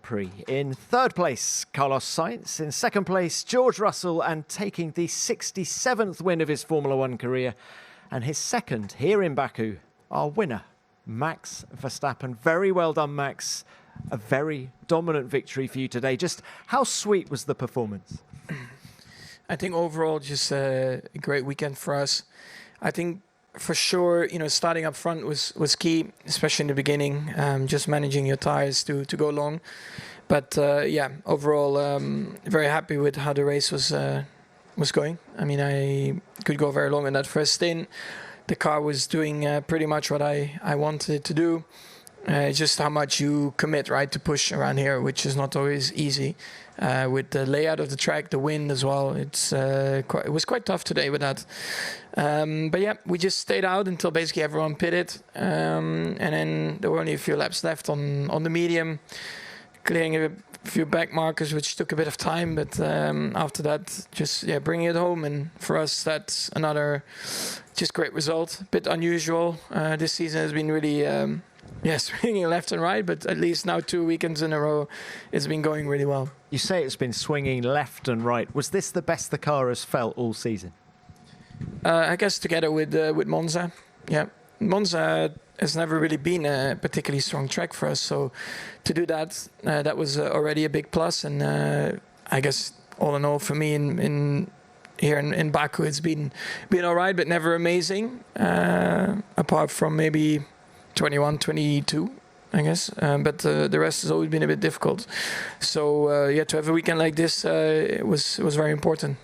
Grand Prix. In third place, Carlos Sainz. In second place, George Russell, and taking the 67th win of his Formula One career. And his second here in Baku, our winner, Max Verstappen. Very well done, Max. A very dominant victory for you today. Just how sweet was the performance? I think overall, just a great weekend for us. I think for sure, starting up front was key, especially in the beginning, just managing your tires to go long. But overall, very happy with how the race was going. I mean, I could go very long in that first stint. The car was doing pretty much what I wanted it to do. Just how much you commit, right, to push around here, which is not always easy. With the layout of the track, the wind as well, it was quite tough today with that. But yeah, we just stayed out until basically everyone pitted, and then there were only a few laps left on the medium, clearing a few back markers, which took a bit of time. But after that, just bringing it home, and for us, that's another just great result. A bit unusual. This season has been really. Swinging left and right, but at least now 2 weekends in a row, it's been going really well. You say it's been swinging left and right. Was this the best the car has felt all season? I guess together with Monza. Yeah, Monza has never really been a particularly strong track for us, so to do that, that was already a big plus. And I guess all in all, for me here in Baku, it's been all right, but never amazing. Apart from maybe 21, 22, I guess. But the rest has always been a bit difficult. So, to have a weekend like this it was very important.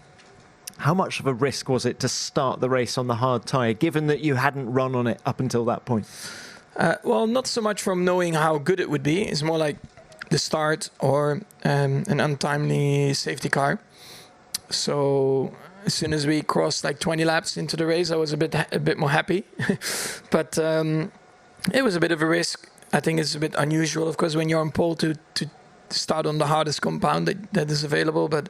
How much of a risk was it to start the race on the hard tyre, given that you hadn't run on it up until that point? Well, not so much from knowing how good it would be. It's more like the start or an untimely safety car. So as soon as we crossed like 20 laps into the race, I was a bit more happy. But it was a bit of a risk. I think it's a bit unusual, of course, when you're on pole to start on the hardest compound that is available. But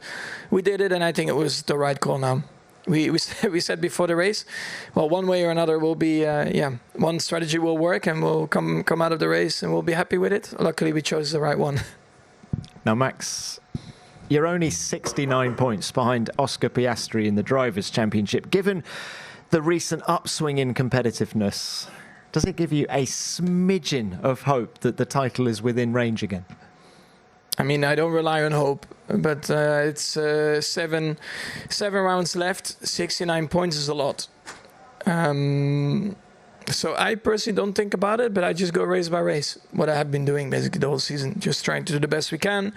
we did it, and I think it was the right call now. We said before the race, well, one way or another will be, one strategy will work, and we'll come out of the race, and we'll be happy with it. Luckily, we chose the right one. Now, Max, you're only 69 points behind Oscar Piastri in the Drivers' Championship. Given the recent upswing in competitiveness, does it give you a smidgen of hope that the title is within range again? I mean, I don't rely on hope, but it's seven rounds left. 69 points is a lot. So I personally don't think about it, but I just go race by race. What I have been doing basically the whole season, just trying to do the best we can,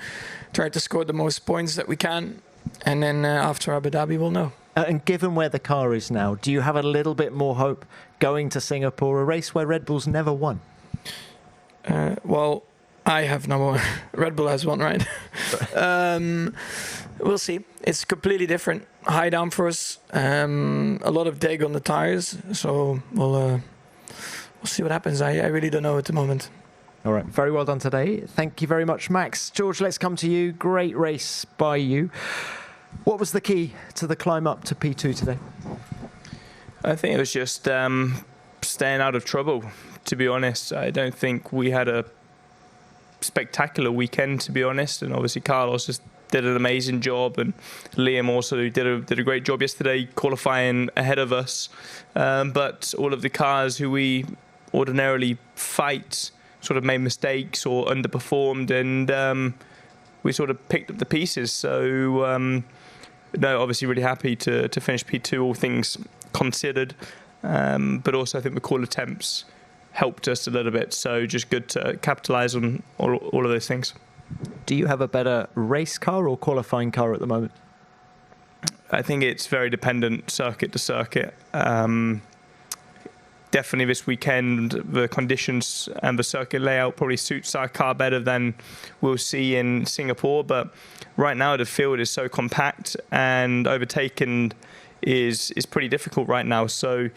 try to score the most points that we can, and then after Abu Dhabi, we'll know. And given where the car is now, do you have a little bit more hope going to Singapore, a race where Red Bull's never won? Well, I have no more. Red Bull has won, right? We'll see. It's completely different. High downforce, a lot of dig on the tires. So we'll see what happens. I really don't know at the moment. All right. Very well done today. Thank you very much, Max. George, let's come to you. Great race by you. What was the key to the climb up to P2 today? I think it was just staying out of trouble, to be honest. I don't think we had a spectacular weekend, to be honest. And obviously Carlos just did an amazing job, and Liam also did a great job yesterday qualifying ahead of us. But all of the cars who we ordinarily fight sort of made mistakes or underperformed, and we sort of picked up the pieces. So no, obviously really happy to finish P2, all things considered. But also I think the call attempts helped us a little bit. So just good to capitalise on all of those things. Do you have a better race car or qualifying car at the moment? I think it's very dependent circuit to circuit. Definitely this weekend, the conditions and the circuit layout probably suits our car better than we'll see in Singapore. But right now the field is so compact, and overtaking is pretty difficult right now. So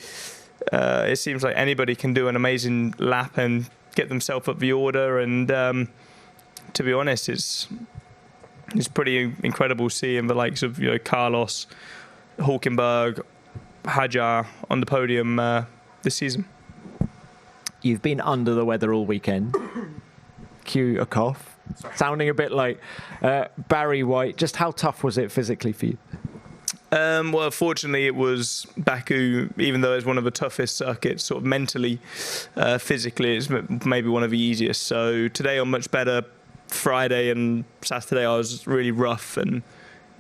it seems like anybody can do an amazing lap and get themselves up the order. And to be honest, it's pretty incredible seeing the likes of Carlos, Hulkenberg, Hajar on the podium this season. You've been under the weather all weekend. Cue a cough. Sounding a bit like Barry White. Just how tough was it physically for you? Well, fortunately, it was Baku, even though it's one of the toughest circuits, sort of mentally, physically, it's maybe one of the easiest. So today I'm much better. Friday and Saturday I was really rough, and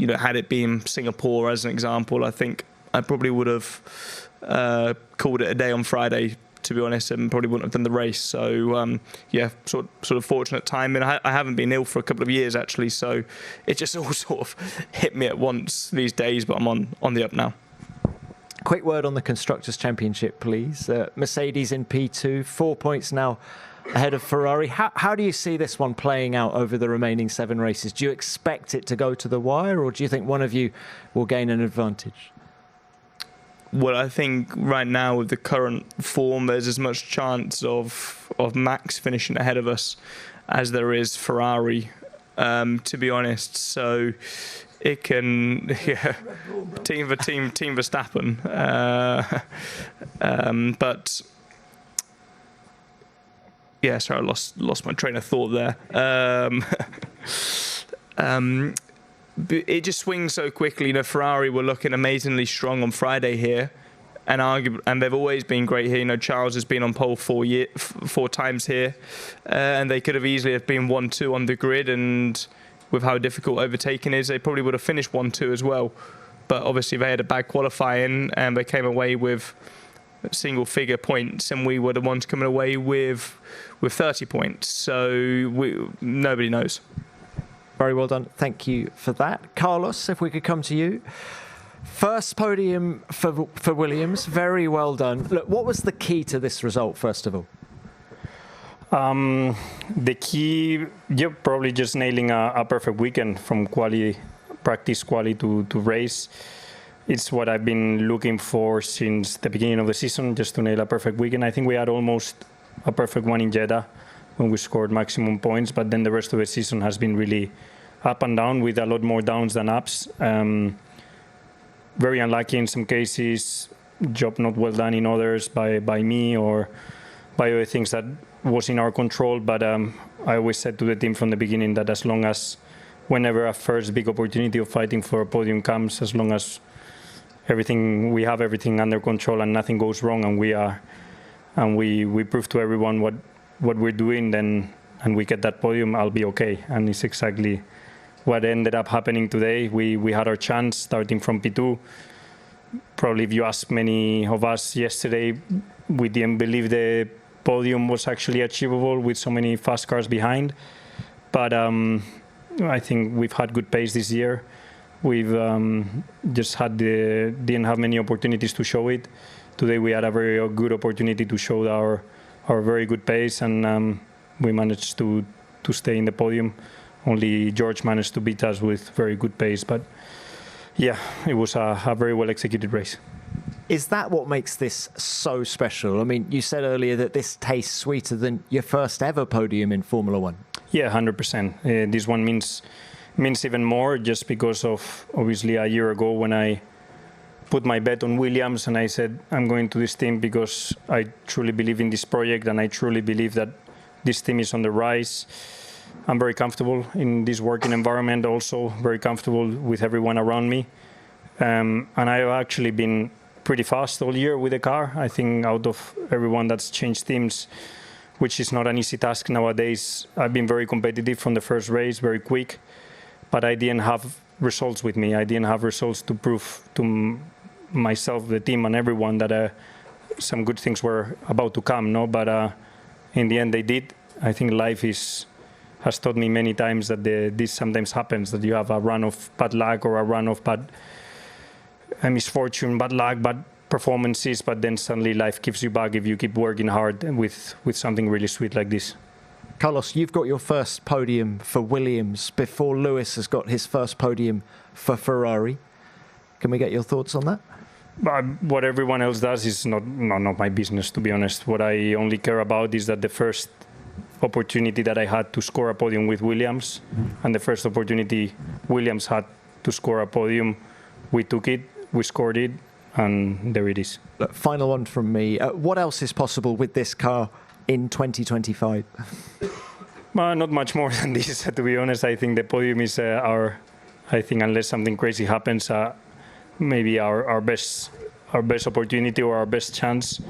had it been Singapore as an example, I think I probably would have called it a day on Friday, to be honest, and probably wouldn't have done the race. So sort of fortunate timing. I haven't been ill for a couple of years actually, so it just all sort of hit me at once these days. But I'm on the up now. Quick word on the Constructors' Championship, please. Mercedes in P2, 4 points now ahead of Ferrari. How do you see this one playing out over the remaining 7 races? Do you expect it to go to the wire, or do you think one of you will gain an advantage? Well, I think right now with the current form, there's as much chance of Max finishing ahead of us as there is Ferrari, to be honest. So it can, team Verstappen. But yeah, sorry, I lost my train of thought there. It just swings so quickly. Ferrari were looking amazingly strong on Friday here, and they've always been great here. Charles has been on pole 4 times here, and they could have easily have been 1-2 on the grid. And with how difficult overtaking is, they probably would have finished 1-2 as well. But obviously they had a bad qualifying, and they came away with single-figure points, and we were the ones coming away with 30 points. So nobody knows. Very well done. Thank you for that. Carlos, if we could come to you. First podium for Williams. Very well done. Look, what was the key to this result, first of all? The key, you're probably just nailing a perfect weekend from practice quali to race. It's what I've been looking for since the beginning of the season, just to nail a perfect weekend. I think we had almost a perfect one in Jeddah when we scored maximum points, but then the rest of the season has been really up and down, with a lot more downs than ups. Very unlucky in some cases, job not well done in others by me or by other things that was in our control. But I always said to the team from the beginning that as long as whenever a first big opportunity of fighting for a podium comes, as long as we have everything under control and nothing goes wrong, and we prove to everyone what we're doing, then and we get that podium, I'll be okay. And it's exactly what ended up happening today. We had our chance starting from P2. Probably if you ask many of us yesterday, we didn't believe the podium was actually achievable with so many fast cars behind. But I think we've had good pace this year. We've just didn't have many opportunities to show it. Today we had a very good opportunity to show our very good pace, and we managed to stay in the podium. Only George managed to beat us with very good pace. But yeah, it was a very well executed race. Is that what makes this so special? I mean, you said earlier that this tastes sweeter than your first ever podium in Formula One. Yeah, 100%. This one means even more, just because of obviously a year ago when I put my bet on Williams and I said I'm going to this team because I truly believe in this project and I truly believe that this team is on the rise. I'm very comfortable in this working environment, also very comfortable with everyone around me. And I've actually been pretty fast all year with the car. I think out of everyone that's changed teams, which is not an easy task nowadays, I've been very competitive from the first race, very quick. But I didn't have results with me. I didn't have results to prove to myself, the team, and everyone that some good things were about to come. No, but in the end, they did. I think life has taught me many times that this sometimes happens, that you have a run of bad luck or a run of bad misfortune, bad luck, bad performances, but then suddenly life gives you back if you keep working hard with something really sweet like this. Carlos, you've got your first podium for Williams before Lewis has got his first podium for Ferrari. Can we get your thoughts on that? What everyone else does is not my business, to be honest. What I only care about is that the first opportunity that I had to score a podium with Williams, and the first opportunity Williams had to score a podium, we took it, we scored it, and there it is. Look, final one from me. What else is possible with this car in 2025? Not much more than this, to be honest. I think the podium is I think unless something crazy happens, maybe our best opportunity or our best chance.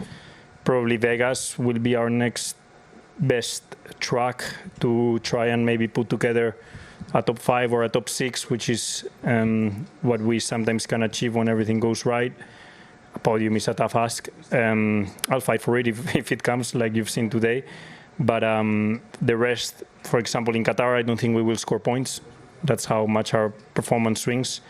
Probably Vegas will be our next best track to try and maybe put together a top 5 or a top 6, which is what we sometimes can achieve when everything goes right. A podium is a tough ask. I'll fight for it if it comes, like you've seen today. But the rest, for example, in Qatar, I don't think we will score points. That's how much our performance swings.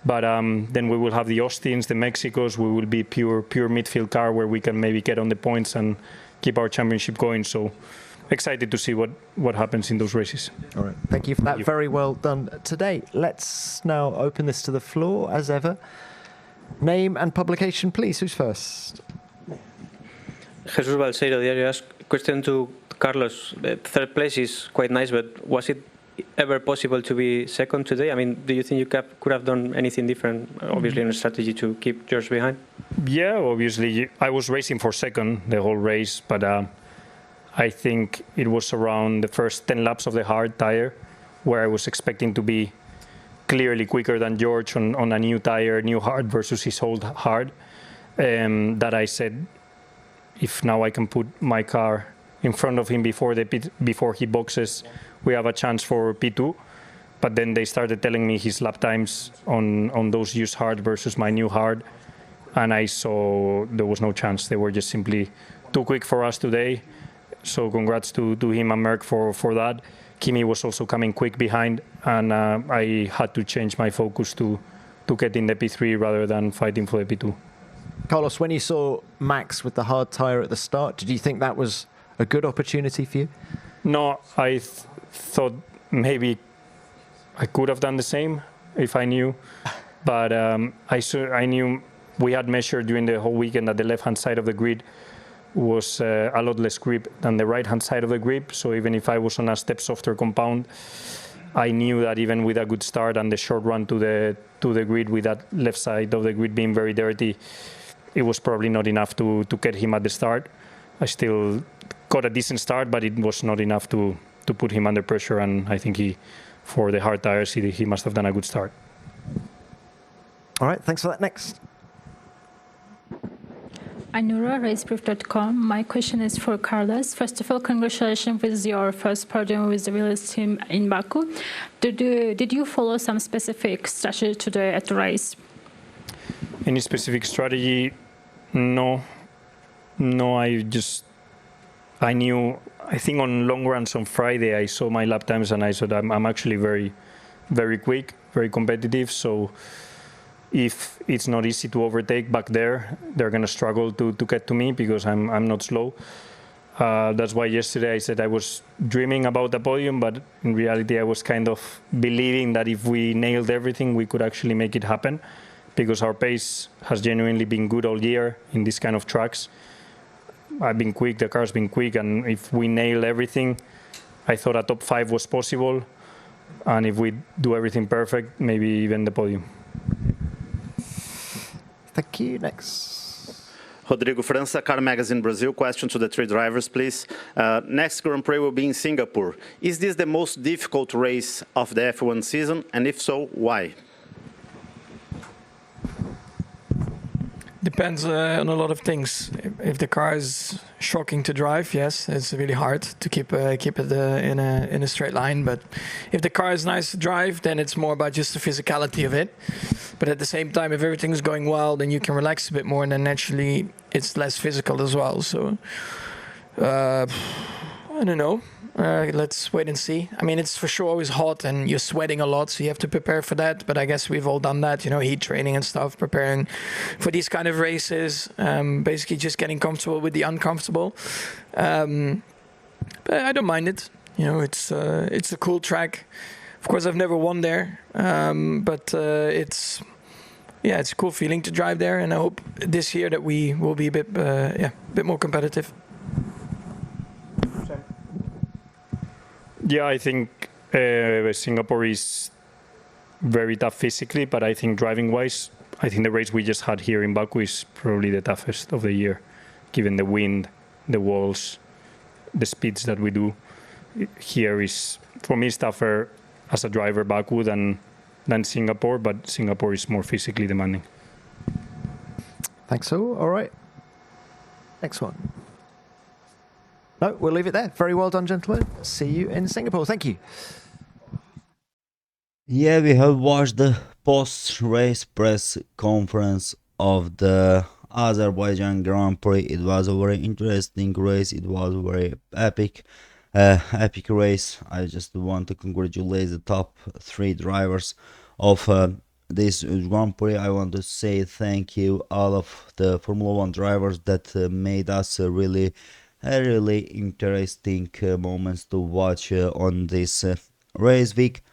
But then we will have the Austins, the Mexicos. We will be pure midfield car where we can maybe get on the points and keep our championship going. So excited to see what happens in those races. All right. Thank you for that. Very well done today. Let's now open this to the floor, as ever. Name and publication, please. Who's first? Jesus Balseiro, Diario As. Question to Carlos. Third place is quite nice, but was it ever possible to be second today? I mean, do you think you could have done anything different, obviously, in a strategy to keep George behind? Yeah, obviously. I was racing for second the whole race, but I think it was around the first 10 laps of the hard tire where I was expecting to be clearly quicker than George on a new tire, new hard versus his old hard. That I said, if now I can put my car in front of him before he boxes, we have a chance for P2. But then they started telling me his lap times on those used hard versus my new hard, and I saw there was no chance. They were just simply too quick for us today. So congrats to him and Merck for that. Kimi was also coming quick behind, and I had to change my focus to get in the P3 rather than fighting for the P2. Carlos, when you saw Max with the hard tyre at the start, did you think that was a good opportunity for you? No, I thought maybe I could have done the same if I knew. But I knew we had measured during the whole weekend that the left-hand side of the grid was a lot less grip than the right-hand side of the grip. So even if I was on a step softer compound, I knew that even with a good start and the short run to the grid with that left side of the grid being very dirty, it was probably not enough to get him at the start. I still got a decent start, but it was not enough to put him under pressure. And I think for the hard tires, he must have done a good start. All right, thanks for that. Next. Anura, raceproof.com. My question is for Carlos. First of all, congratulations with your first podium with the Williams team in Baku. Did you follow some specific strategy today at the race? Any specific strategy? No, I knew, I think on long runs on Friday, I saw my lap times and I said I'm actually very, very quick, very competitive. So if it's not easy to overtake back there, they're going to struggle to get to me because I'm not slow. That's why yesterday I said I was dreaming about the podium, but in reality I was kind of believing that if we nailed everything, we could actually make it happen, because our pace has genuinely been good all year in this kind of tracks. I've been quick, the car's been quick, and if we nail everything, I thought a top 5 was possible, and if we do everything perfect, maybe even the podium. Thank you. Next. Rodrigo França, Car Magazine Brazil. Question to the 3 drivers, please. Next Grand Prix will be in Singapore. Is this the most difficult race of the F1 season? And if so, why? Depends on a lot of things. If the car is shocking to drive, yes, it's really hard to keep it in a straight line. But if the car is nice to drive, then it's more about just the physicality of it. But at the same time, if everything's going well, then you can relax a bit more, and then naturally it's less physical as well. So I don't know. Let's wait and see. I mean, it's for sure always hot and you're sweating a lot, so you have to prepare for that. But I guess we've all done that, heat training and stuff, preparing for these kind of races, basically just getting comfortable with the uncomfortable. But I don't mind it. It's a cool track. Of course, I've never won there, but it's a cool feeling to drive there, and I hope this year that we will be a bit more competitive. Yeah, I think Singapore is very tough physically, but I think driving-wise, I think the race we just had here in Baku is probably the toughest of the year, given the wind, the walls, the speeds that we do. here is, for me, it's tougher as a driver Baku than Singapore, but Singapore is more physically demanding. Thanks all right. Next one. No, we'll leave it there. Very well done, gentlemen. See you in Singapore. Thank you. Yeah, we have watched the post-race press conference of the Azerbaijan Grand Prix. It was a very interesting race. It was a very epic race. I just want to congratulate the top 3 drivers of this Grand Prix. I want to say thank you all of the Formula 1 drivers that made us a really interesting moments to watch on this race week.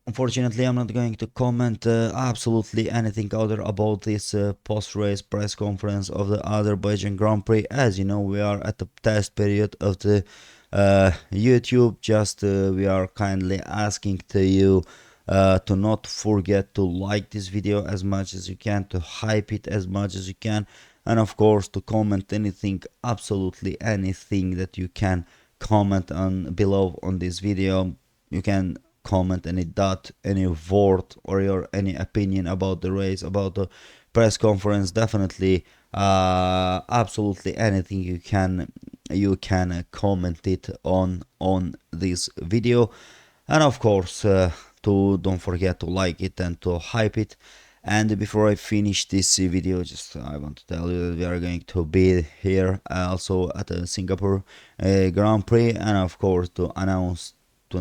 Unfortunately, I'm not going to comment absolutely anything other about this post-race press conference of the Azerbaijan Grand Prix. As you know, we are at the test period of the YouTube. Just we are kindly asking to you to not forget to like this video as much as you can, to hype it as much as you can, and of course to comment anything, absolutely anything that you can comment on below on this video. You can comment any dot, any word, or any opinion about the race, about the press conference. Definitely absolutely anything you can comment it on this video, and of course don't forget to like it and to hype it. And before I finish this video, just I want to tell you that we are going to be here also at the Singapore Grand Prix, and of course to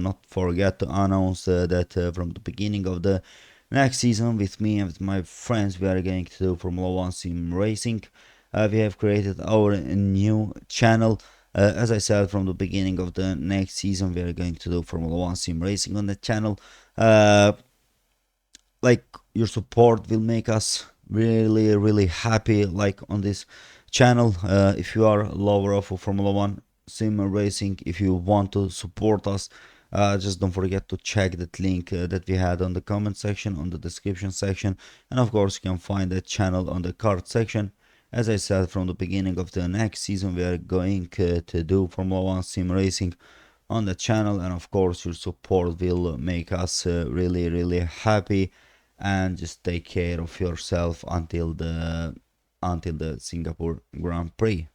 not forget to announce that from the beginning of the next season, with me and with my friends, we are going to do Formula 1 sim racing. We have created our new channel. As I said, from the beginning of the next season, we are going to do Formula 1 sim racing on the channel. Like, your support will make us really happy, like, on this channel. If you are a lover of Formula 1 sim racing, if you want to support us, just don't forget to check that link that we had on the comment section, on the description section, and of course you can find that channel on the card section. As I said, from the beginning of the next season, we are going to do Formula 1 sim racing on the channel, and of course your support will make us really happy. And just take care of yourself until the Singapore Grand Prix.